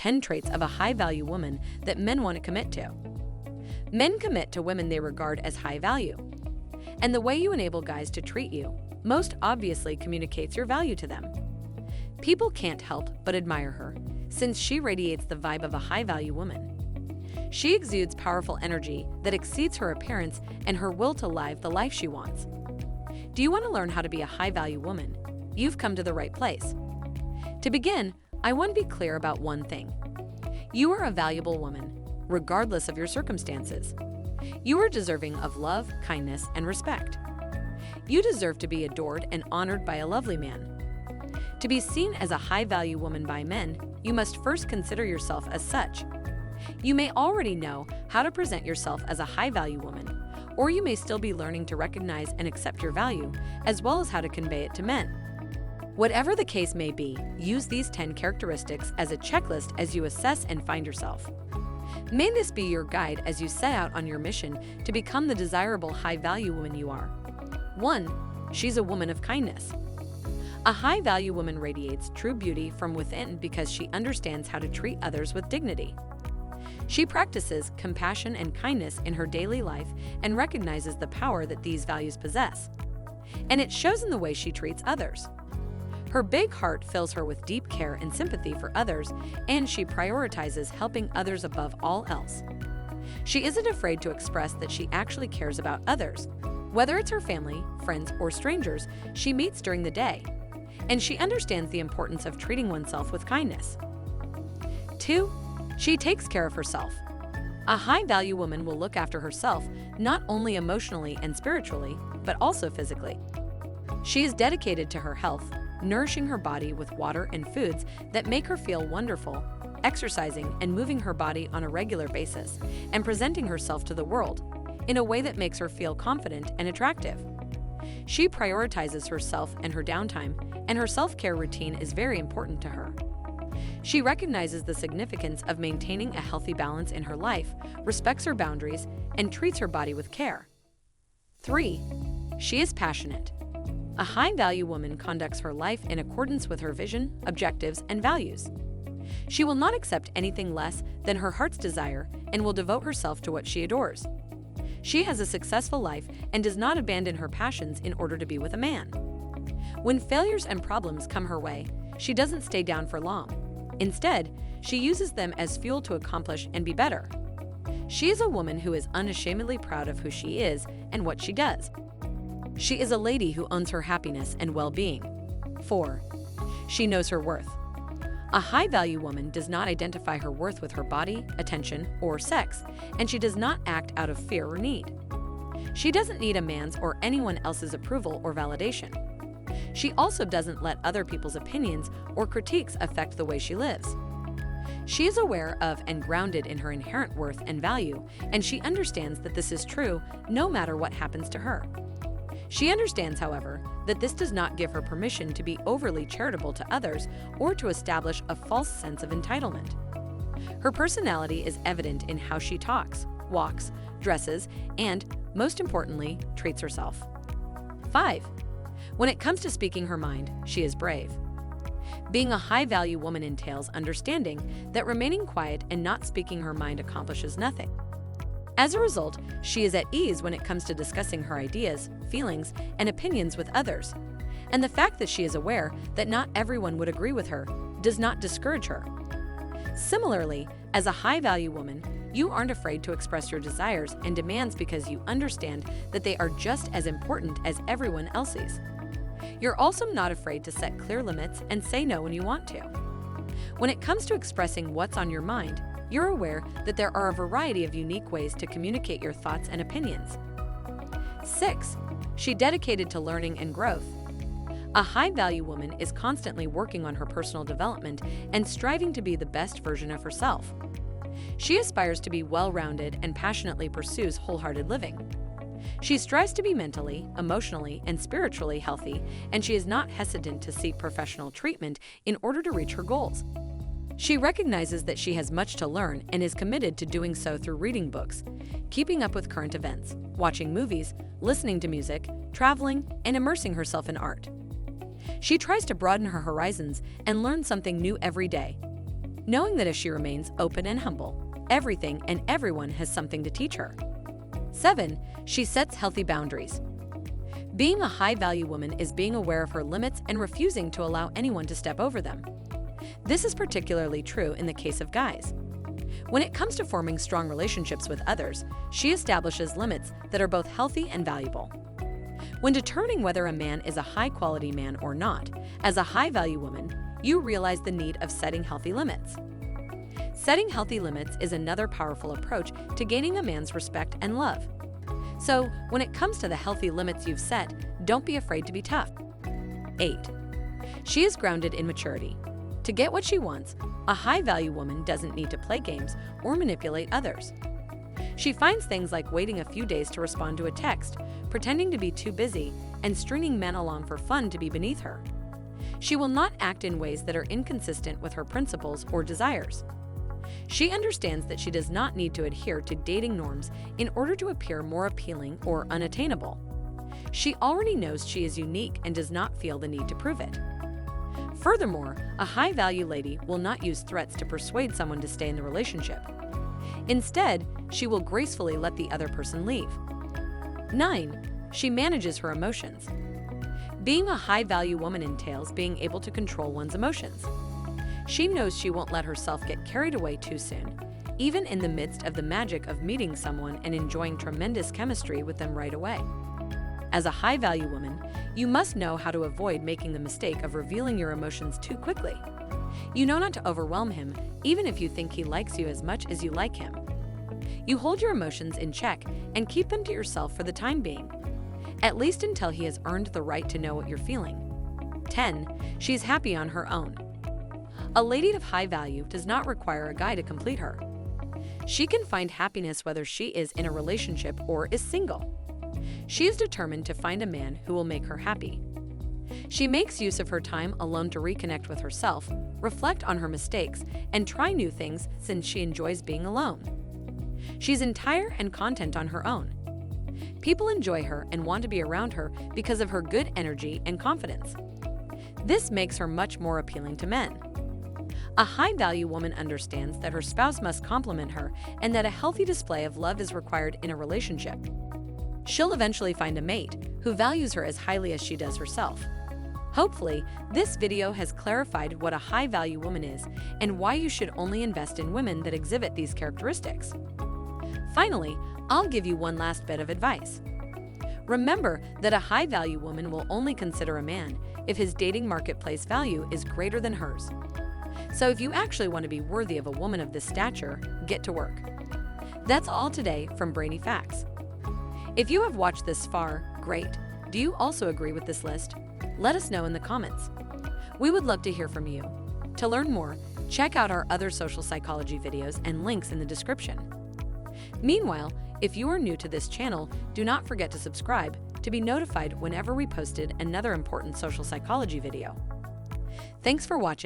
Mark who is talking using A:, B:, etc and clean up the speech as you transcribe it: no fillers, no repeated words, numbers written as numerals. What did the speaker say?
A: 10 traits of a high-value woman that men want to commit to. Men commit to women they regard as high value. And the way you enable guys to treat you most obviously communicates your value to them. People can't help but admire her, since she radiates the vibe of a high-value woman. She exudes powerful energy that exceeds her appearance and her will to live the life she wants. Do you want to learn how to be a high-value woman? You've come to the right place. To begin, I want to be clear about one thing. You are a valuable woman, regardless of your circumstances. You are deserving of love, kindness, and respect. You deserve to be adored and honored by a lovely man. To be seen as a high-value woman by men, you must first consider yourself as such. You may already know how to present yourself as a high-value woman, or you may still be learning to recognize and accept your value, as well as how to convey it to men. Whatever the case may be, use these 10 characteristics as a checklist as you assess and find yourself. May this be your guide as you set out on your mission to become the desirable high-value woman you are. 1. She's a woman of kindness. A high-value woman radiates true beauty from within because she understands how to treat others with dignity. She practices compassion and kindness in her daily life and recognizes the power that these values possess. And it shows in the way she treats others. Her big heart fills her with deep care and sympathy for others, and she prioritizes helping others above all else. She isn't afraid to express that she actually cares about others. Whether it's her family, friends, or strangers she meets during the day. And she understands the importance of treating oneself with kindness. 2. She takes care of herself. A high-value woman will look after herself, not only emotionally and spiritually, but also physically. She is dedicated to her health, nourishing her body with water and foods that make her feel wonderful, exercising and moving her body on a regular basis, and presenting herself to the world in a way that makes her feel confident and attractive. She prioritizes herself and her downtime, and her self-care routine is very important to her. She recognizes the significance of maintaining a healthy balance in her life, respects her boundaries, and treats her body with care. 3. She is passionate. A high-value woman conducts her life in accordance with her vision, objectives, and values. She will not accept anything less than her heart's desire and will devote herself to what she adores. She has a successful life and does not abandon her passions in order to be with a man. When failures and problems come her way, she doesn't stay down for long. Instead, she uses them as fuel to accomplish and be better. She is a woman who is unashamedly proud of who she is and what she does. She is a lady who owns her happiness and well-being. 4. She knows her worth. A high-value woman does not identify her worth with her body, attention, or sex, and she does not act out of fear or need. She doesn't need a man's or anyone else's approval or validation. She also doesn't let other people's opinions or critiques affect the way she lives. She is aware of and grounded in her inherent worth and value, and she understands that this is true no matter what happens to her. She understands, however, that this does not give her permission to be overly charitable to others or to establish a false sense of entitlement. Her personality is evident in how she talks, walks, dresses, and, most importantly, treats herself. 5. When it comes to speaking her mind, she is brave. Being a high-value woman entails understanding that remaining quiet and not speaking her mind accomplishes nothing. As a result, she is at ease when it comes to discussing her ideas, feelings, and opinions with others. And the fact that she is aware that not everyone would agree with her does not discourage her. Similarly, as a high-value woman, you aren't afraid to express your desires and demands because you understand that they are just as important as everyone else's. You're also not afraid to set clear limits and say no when you want to. When it comes to expressing what's on your mind, you're aware that there are a variety of unique ways to communicate your thoughts and opinions. 6. She's dedicated to learning and growth. A high-value woman is constantly working on her personal development and striving to be the best version of herself. She aspires to be well-rounded and passionately pursues wholehearted living. She strives to be mentally, emotionally, and spiritually healthy, and she is not hesitant to seek professional treatment in order to reach her goals. She recognizes that she has much to learn and is committed to doing so through reading books, keeping up with current events, watching movies, listening to music, traveling, and immersing herself in art. She tries to broaden her horizons and learn something new every day. knowing that if she remains open and humble, everything and everyone has something to teach her. 7. She sets healthy boundaries. Being a high-value woman is being aware of her limits and refusing to allow anyone to step over them. This is particularly true in the case of guys. When it comes to forming strong relationships with others, she establishes limits that are both healthy and valuable. When determining whether a man is a high-quality man or not, as a high-value woman, you realize the need of setting healthy limits. Setting healthy limits is another powerful approach to gaining a man's respect and love. So, when it comes to the healthy limits you've set, don't be afraid to be tough. 8. She is grounded in maturity. To get what she wants, a high-value woman doesn't need to play games or manipulate others. She finds things like waiting a few days to respond to a text, pretending to be too busy, and stringing men along for fun to be beneath her. She will not act in ways that are inconsistent with her principles or desires. She understands that she does not need to adhere to dating norms in order to appear more appealing or unattainable. She already knows she is unique and does not feel the need to prove it. Furthermore, a high-value lady will not use threats to persuade someone to stay in the relationship. Instead, she will gracefully let the other person leave. 9. She manages her emotions. Being a high-value woman entails being able to control one's emotions. She knows she won't let herself get carried away too soon, even in the midst of the magic of meeting someone and enjoying tremendous chemistry with them right away. As a high-value woman, you must know how to avoid making the mistake of revealing your emotions too quickly. You know not to overwhelm him, even if you think he likes you as much as you like him. You hold your emotions in check and keep them to yourself for the time being, at least until he has earned the right to know what you're feeling. 10. She's happy on her own. A lady of high value does not require a guy to complete her. She can find happiness whether she is in a relationship or is single. She is determined to find a man who will make her happy. She makes use of her time alone to reconnect with herself, reflect on her mistakes, and try new things since she enjoys being alone. She's entire and content on her own. People enjoy her and want to be around her because of her good energy and confidence. This makes her much more appealing to men. A high-value woman understands that her spouse must compliment her and that a healthy display of love is required in a relationship. She'll eventually find a mate who values her as highly as she does herself. Hopefully, this video has clarified what a high-value woman is and why you should only invest in women that exhibit these characteristics. Finally, I'll give you one last bit of advice. Remember that a high-value woman will only consider a man if his dating marketplace value is greater than hers. So if you actually want to be worthy of a woman of this stature, get to work. That's all today from Brainy Facts. If you have watched this far, great. Do you also agree with this list? Let us know in the comments. We would love to hear from you. To learn more, check out our other social psychology videos and links in the description. Meanwhile, if you are new to this channel, do not forget to subscribe to be notified whenever we posted another important social psychology video. Thanks for watching.